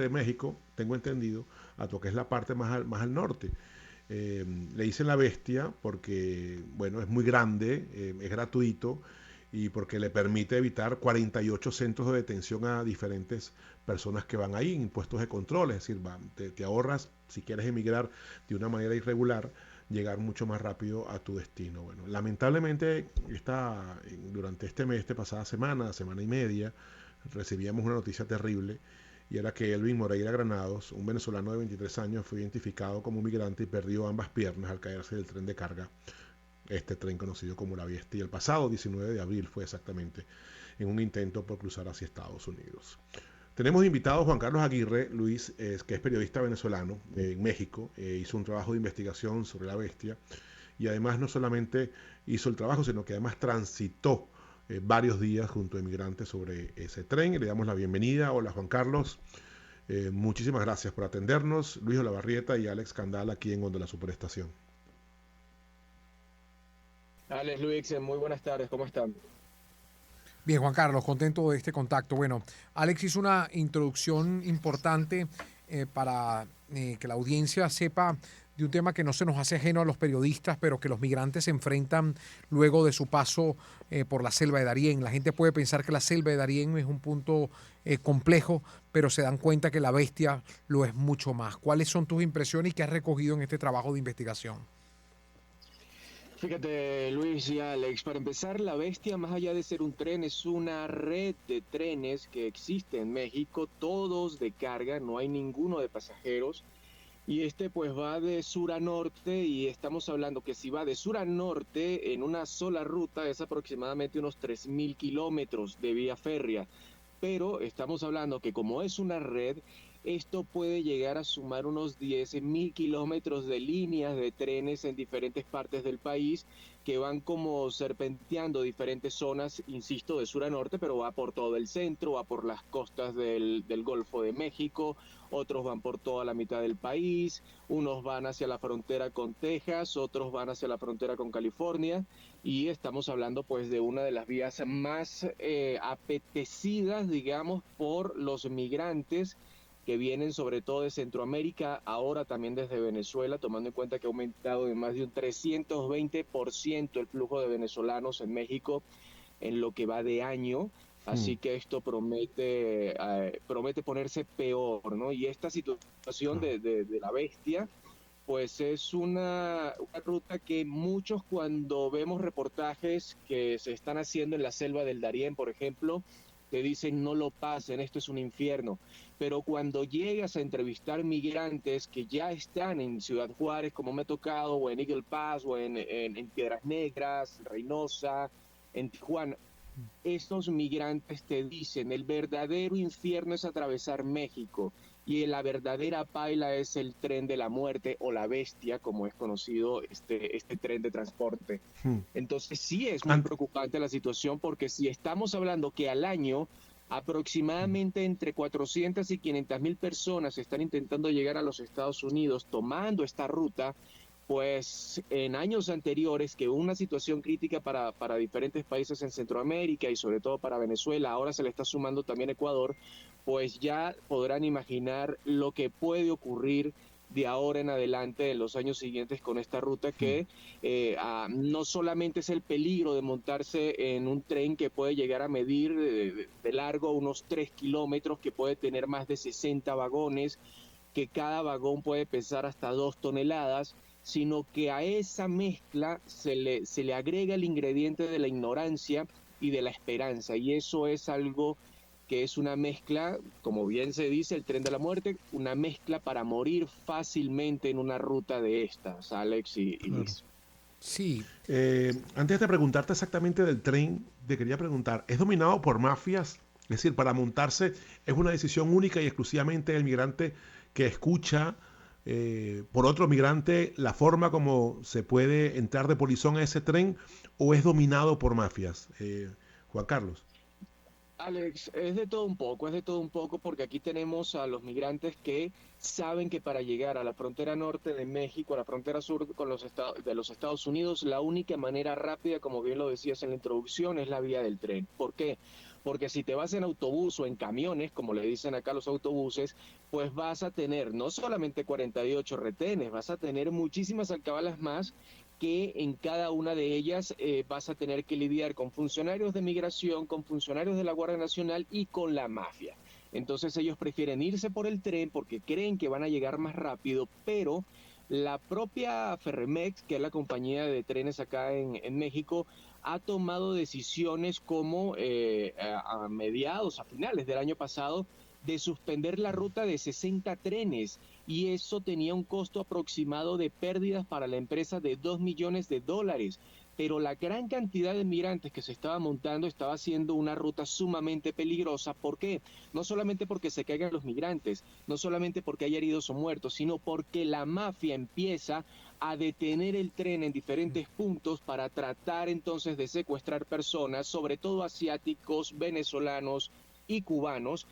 de México, tengo entendido, a lo que es la parte más al norte. Le dicen la bestia porque, bueno, es muy grande, es gratuito y porque le permite evitar 48 centros de detención a diferentes personas que van ahí en puestos de control. Es decir, te ahorras, si quieres emigrar de una manera irregular, llegar mucho más rápido a tu destino. Bueno, lamentablemente durante este mes, esta pasada semana, semana y media, recibíamos una noticia terrible y era que Elvin Moreira Granados, un venezolano de 23 años, fue identificado como migrante y perdió ambas piernas al caerse del tren de carga, este tren conocido como La Bestia. El pasado 19 de abril fue exactamente en un intento por cruzar hacia Estados Unidos. Tenemos invitado a Juan Carlos Aguirre, Luis, que es periodista venezolano en México, hizo un trabajo de investigación sobre la bestia y además no solamente hizo el trabajo, sino que además transitó varios días junto a inmigrantes sobre ese tren. Y le damos la bienvenida. Hola Juan Carlos, muchísimas gracias por atendernos. Luis Olavarrieta y Alex Candal aquí en Onda la Superestación. Alex Luix, muy buenas tardes, ¿cómo están? Bien, Juan Carlos, contento de este contacto. Bueno, Alex hizo una introducción importante para que la audiencia sepa de un tema que no se nos hace ajeno a los periodistas, pero que los migrantes se enfrentan luego de su paso por la selva de Darién. La gente puede pensar que la selva de Darién es un punto complejo, pero se dan cuenta que la bestia lo es mucho más. ¿Cuáles son tus impresiones y qué has recogido en este trabajo de investigación? Fíjate, Luis y Alex, para empezar, la bestia, más allá de ser un tren, es una red de trenes que existe en México, todos de carga, no hay ninguno de pasajeros. Y este pues va de sur a norte y estamos hablando que si va de sur a norte en una sola ruta es aproximadamente unos 3.000 kilómetros de vía férrea. Pero estamos hablando que como es una red, esto puede llegar a sumar unos 10.000 kilómetros de líneas de trenes en diferentes partes del país que van como serpenteando diferentes zonas, insisto, de sur a norte, pero va por todo el centro, va por las costas del Golfo de México, otros van por toda la mitad del país, unos van hacia la frontera con Texas, otros van hacia la frontera con California, y estamos hablando pues de una de las vías más apetecidas, digamos, por los migrantes que vienen sobre todo de Centroamérica, ahora también desde Venezuela, tomando en cuenta que ha aumentado de más de un 320% el flujo de venezolanos en México en lo que va de año. Hmm. Así que esto promete ponerse peor, ¿no? Y esta situación Claro. de la bestia, pues es una ruta que muchos cuando vemos reportajes que se están haciendo en la selva del Darién, por ejemplo, te dicen no lo pasen, esto es un infierno. Pero cuando llegas a entrevistar migrantes que ya están en Ciudad Juárez, como me ha tocado, o en Eagle Pass, o en Piedras Negras, Reynosa, en Tijuana, estos migrantes te dicen, el verdadero infierno es atravesar México y la verdadera paila es el tren de la muerte o la bestia, como es conocido este tren de transporte. Hmm. Entonces sí es muy Ant- preocupante la situación porque si estamos hablando que al año aproximadamente entre 400 y 500 mil personas están intentando llegar a los Estados Unidos tomando esta ruta, pues en años anteriores, que una situación crítica para diferentes países en Centroamérica y sobre todo para Venezuela, ahora se le está sumando también Ecuador, pues ya podrán imaginar lo que puede ocurrir de ahora en adelante en los años siguientes con esta ruta que no solamente es el peligro de montarse en un tren que puede llegar a medir de largo unos 3 kilómetros, que puede tener más de 60 vagones, que cada vagón puede pesar hasta 2 toneladas, sino que a esa mezcla se le agrega el ingrediente de la ignorancia y de la esperanza. Y eso es algo que es una mezcla, como bien se dice, el tren de la muerte, una mezcla para morir fácilmente en una ruta de estas, Alex y claro. Luis. Sí, Antes de preguntarte exactamente del tren, te quería preguntar, ¿es dominado por mafias? Es decir, para montarse es una decisión única y exclusivamente del migrante que escucha por otro migrante la forma como se puede entrar de polizón a ese tren o es dominado por mafias. Juan Carlos. Alex, es de todo un poco, porque aquí tenemos a los migrantes que saben que para llegar a la frontera norte de México, a la frontera sur con de los Estados Unidos, la única manera rápida, como bien lo decías en la introducción, es la vía del tren. ¿Por qué? porque si te vas en autobús o en camiones, como le dicen acá los autobuses, pues vas a tener no solamente 48 retenes, vas a tener muchísimas alcabalas más, que en cada una de ellas vas a tener que lidiar con funcionarios de migración, con funcionarios de la Guardia Nacional y con la mafia. Entonces ellos prefieren irse por el tren porque creen que van a llegar más rápido, pero la propia Ferremex, que es la compañía de trenes acá en México, ha tomado decisiones como a mediados, a finales del año pasado, de suspender la ruta de 60 trenes, y eso tenía un costo aproximado de pérdidas para la empresa de $2 millones. Pero la gran cantidad de migrantes que se estaba montando estaba haciendo una ruta sumamente peligrosa. ¿Por qué? No solamente porque se caigan los migrantes, no solamente porque hay heridos o muertos, sino porque la mafia empieza a detener el tren en diferentes puntos para tratar entonces de secuestrar personas, sobre todo asiáticos, venezolanos y cubanos,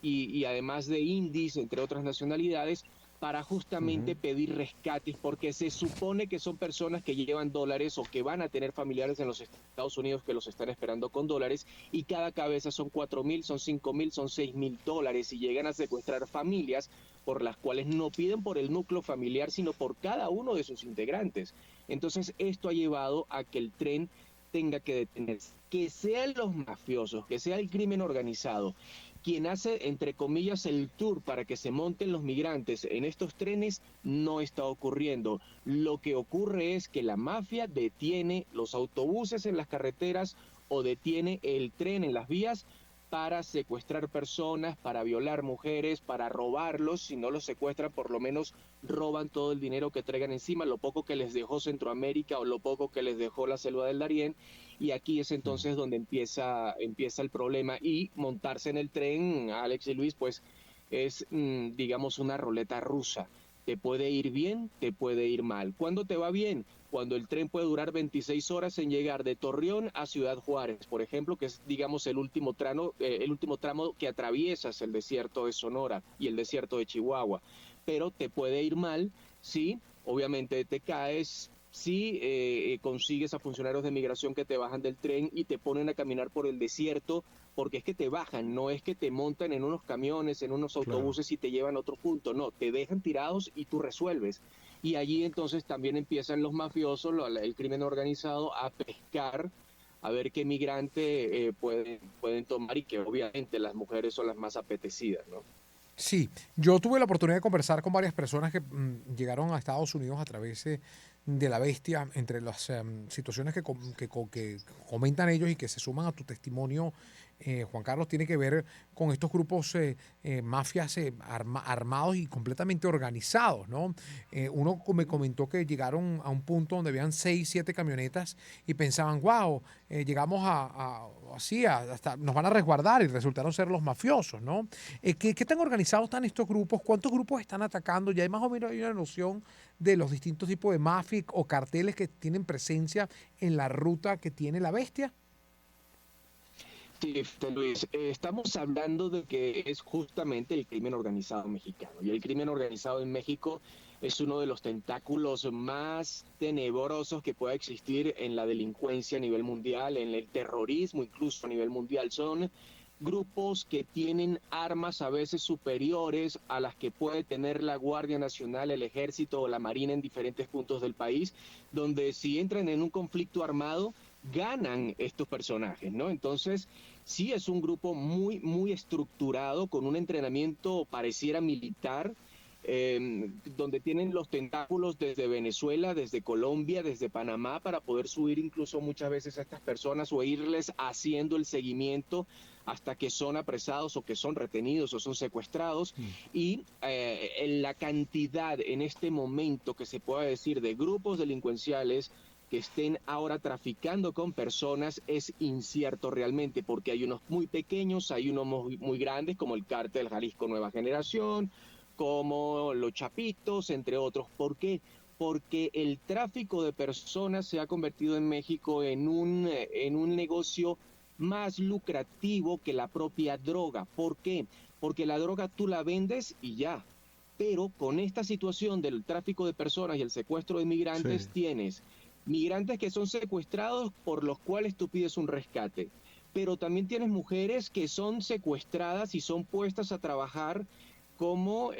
y además de indios, entre otras nacionalidades, para justamente pedir rescates, porque se supone que son personas que llevan dólares o que van a tener familiares en los Estados Unidos que los están esperando con dólares, y cada cabeza son 4,000, son 5,000, son 6,000 dólares, y llegan a secuestrar familias por las cuales no piden por el núcleo familiar, sino por cada uno de sus integrantes. Entonces esto ha llevado a que el tren tenga que detenerse. Que sean los mafiosos, que sea el crimen organizado quien hace, entre comillas, el tour para que se monten los migrantes en estos trenes, no está ocurriendo. Lo que ocurre es que la mafia detiene los autobuses en las carreteras o detiene el tren en las vías para secuestrar personas, para violar mujeres, para robarlos. Si no los secuestran, por lo menos roban todo el dinero que traigan encima, lo poco que les dejó Centroamérica o lo poco que les dejó la selva del Darién. Y aquí es entonces donde empieza el problema, y montarse en el tren, Alex y Luis, pues es, digamos, una ruleta rusa. Te puede ir bien, te puede ir mal. ¿Cuándo te va bien? Cuando el tren puede durar 26 horas en llegar de Torreón a Ciudad Juárez, por ejemplo, que es, digamos, el último tramo que atraviesas el desierto de Sonora y el desierto de Chihuahua. Pero te puede ir mal si, obviamente, te caes, si consigues a funcionarios de migración que te bajan del tren y te ponen a caminar por el desierto, porque es que te bajan, no es que te montan en unos camiones, en unos autobuses, claro, y te llevan a otro punto, no, te dejan tirados y tú resuelves. Y allí entonces también empiezan los mafiosos, el crimen organizado, a pescar, a ver qué migrante pueden tomar, y que obviamente las mujeres son las más apetecidas, ¿no? Sí, yo tuve la oportunidad de conversar con varias personas que llegaron a Estados Unidos a través de la bestia. Entre las situaciones que comentan ellos y que se suman a tu testimonio, Juan Carlos, tiene que ver con estos grupos mafias armados y completamente organizados, ¿no? Uno me comentó que llegaron a un punto donde habían 6, 7 camionetas y pensaban, wow, llegamos hasta nos van a resguardar, y resultaron ser los mafiosos, ¿no? ¿Qué tan organizados están estos grupos? ¿Cuántos grupos están atacando? Ya hay más o menos una noción de los distintos tipos de mafia o carteles que tienen presencia en la ruta que tiene la bestia. Sí, Luis, estamos hablando de que es justamente el crimen organizado mexicano, y el crimen organizado en México es uno de los tentáculos más tenebrosos que pueda existir en la delincuencia a nivel mundial, en el terrorismo incluso a nivel mundial. Son grupos que tienen armas a veces superiores a las que puede tener la Guardia Nacional, el Ejército o la Marina en diferentes puntos del país, donde si entran en un conflicto armado, ganan estos personajes, ¿no? Entonces, sí es un grupo muy, muy estructurado, con un entrenamiento pareciera militar, donde tienen los tentáculos desde Venezuela, desde Colombia, desde Panamá, para poder subir incluso muchas veces a estas personas o irles haciendo el seguimiento hasta que son apresados o que son retenidos o son secuestrados. Y la cantidad en este momento que se pueda decir de grupos delincuenciales que estén ahora traficando con personas es incierto realmente, porque hay unos muy pequeños, hay unos muy grandes, como el Cártel Jalisco Nueva Generación, como los Chapitos, entre otros. ¿Por qué? Porque el tráfico de personas se ha convertido en México en un negocio más lucrativo que la propia droga. ¿Por qué? Porque la droga tú la vendes y ya. Pero con esta situación del tráfico de personas y el secuestro de migrantes, sí, tienes migrantes que son secuestrados por los cuales tú pides un rescate, pero también tienes mujeres que son secuestradas y son puestas a trabajar como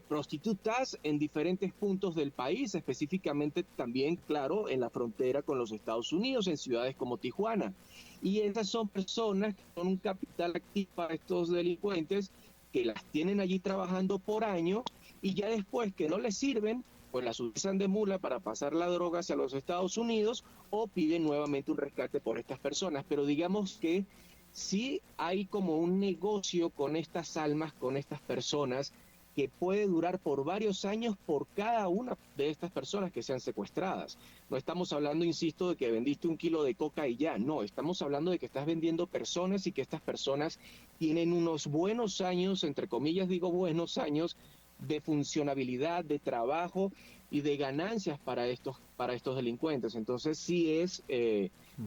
prostitutas en diferentes puntos del país, específicamente también, claro, en la frontera con los Estados Unidos, en ciudades como Tijuana. Y esas son personas que son un capital activo para estos delincuentes, que las tienen allí trabajando por años y ya después que no les sirven, pues las utilizan de mula para pasar la droga hacia los Estados Unidos o piden nuevamente un rescate por estas personas. Pero digamos que sí hay como un negocio con estas almas, con estas personas, que puede durar por varios años por cada una de estas personas que sean secuestradas. No estamos hablando, insisto, de que vendiste 1 kilo de coca y ya, no, estamos hablando de que estás vendiendo personas y que estas personas tienen unos buenos años, entre comillas digo buenos años, de funcionabilidad, de trabajo y de ganancias para estos delincuentes. Entonces sí es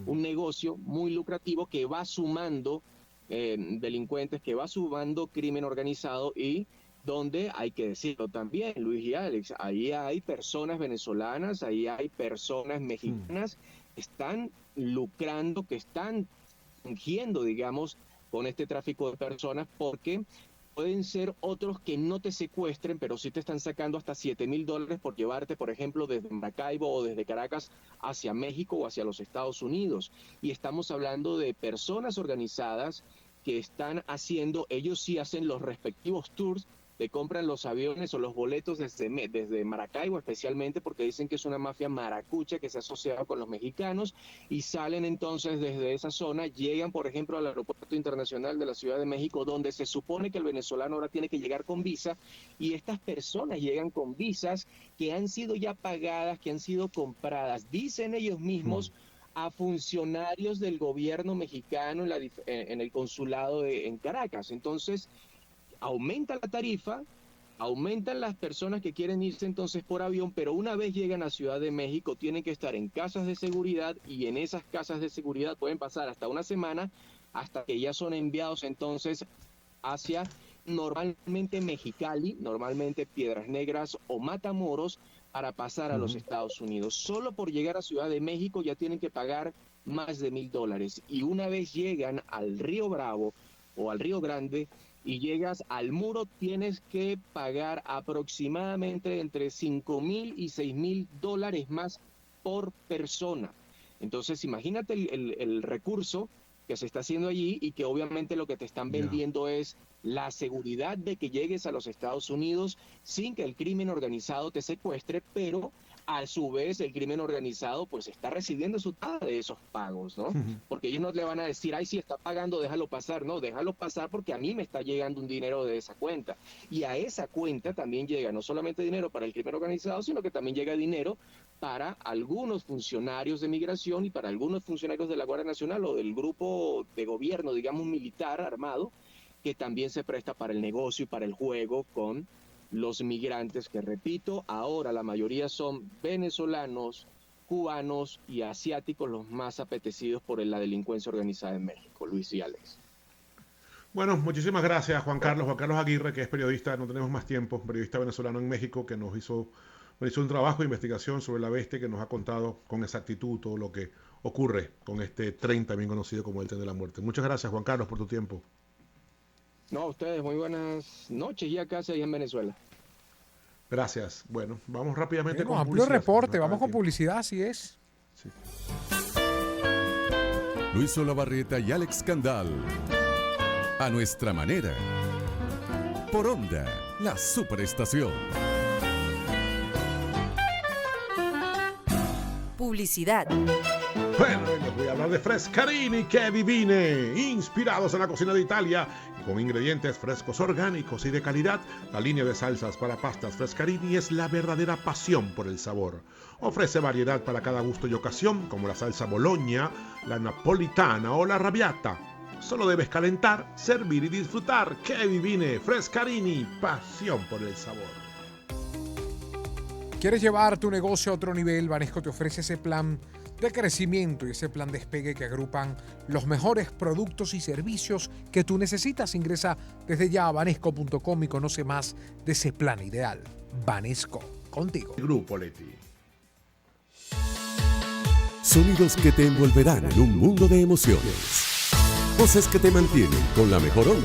un negocio muy lucrativo que va sumando delincuentes, que va sumando crimen organizado y donde hay que decirlo también, Luis y Alex, ahí hay personas venezolanas, ahí hay personas mexicanas que están lucrando, que están fungiendo, digamos, con este tráfico de personas, porque pueden ser otros que no te secuestren, pero sí te están sacando hasta $7,000 por llevarte, por ejemplo, desde Maracaibo o desde Caracas hacia México o hacia los Estados Unidos. Y estamos hablando de personas organizadas que están haciendo, ellos sí hacen los respectivos tours, te compran los aviones o los boletos desde Maracaibo, especialmente porque dicen que es una mafia maracucha que se ha asociado con los mexicanos, y salen entonces desde esa zona, llegan por ejemplo al aeropuerto internacional de la Ciudad de México, donde se supone que el venezolano ahora tiene que llegar con visa, y estas personas llegan con visas que han sido ya pagadas, que han sido compradas, dicen ellos mismos, a funcionarios del gobierno mexicano en el consulado en Caracas. Entonces aumenta la tarifa, aumentan las personas que quieren irse entonces por avión, pero una vez llegan a Ciudad de México tienen que estar en casas de seguridad, y en esas casas de seguridad pueden pasar hasta una semana, hasta que ya son enviados entonces hacia normalmente Mexicali, normalmente Piedras Negras o Matamoros, para pasar a los Estados Unidos. Solo por llegar a Ciudad de México ya tienen que pagar más de $1,000, y una vez llegan al Río Bravo o al Río Grande y llegas al muro, tienes que pagar aproximadamente entre $5,000 y $6,000 más por persona. Entonces imagínate el recurso que se está haciendo allí, y que obviamente lo que te están vendiendo es la seguridad de que llegues a los Estados Unidos sin que el crimen organizado te secuestre, pero a su vez el crimen organizado pues está recibiendo su tada de esos pagos, ¿no? Porque ellos no le van a decir, ay, si está pagando, déjalo pasar. No, déjalo pasar porque a mí me está llegando un dinero de esa cuenta. Y a esa cuenta también llega no solamente dinero para el crimen organizado, sino que también llega dinero para algunos funcionarios de migración y para algunos funcionarios de la Guardia Nacional o del grupo de gobierno, digamos, militar armado, que también se presta para el negocio y para el juego con los migrantes, que repito, ahora la mayoría son venezolanos, cubanos y asiáticos, los más apetecidos por la delincuencia organizada en México. Luis y Alex. Bueno, muchísimas gracias Juan Carlos Aguirre, que es periodista, no tenemos más tiempo, periodista venezolano en México, que nos hizo un trabajo de investigación sobre la bestia, que nos ha contado con exactitud todo lo que ocurre con este tren también conocido como el tren de la muerte. Muchas gracias Juan Carlos por tu tiempo. No, a ustedes, muy buenas noches, ya casi ahí en Venezuela. Gracias. Bueno, vamos rápidamente con amplio publicidad. Reporte, vamos con publicidad, así es. Sí. Luis Olavarrieta y Alex Candal. A nuestra manera. Por Onda, la superestación. Publicidad. Bueno, les voy a hablar de Frescarini che Divine, inspirados en la cocina de Italia, con ingredientes frescos, orgánicos y de calidad. La línea de salsas para pastas Frescarini es la verdadera pasión por el sabor. Ofrece variedad para cada gusto y ocasión, como la salsa Bologna, la napolitana o la arrabbiata. Solo debes calentar, servir y disfrutar. Che Divine, Frescarini, pasión por el sabor. ¿Quieres llevar tu negocio a otro nivel? Banesco te ofrece ese plan de crecimiento y ese plan despegue que agrupan los mejores productos y servicios que tú necesitas. Ingresa desde ya a banesco.com y conoce más de ese plan ideal. Banesco, contigo. Grupo Leti. Sonidos que te envolverán en un mundo de emociones. Voces que te mantienen con la mejor onda.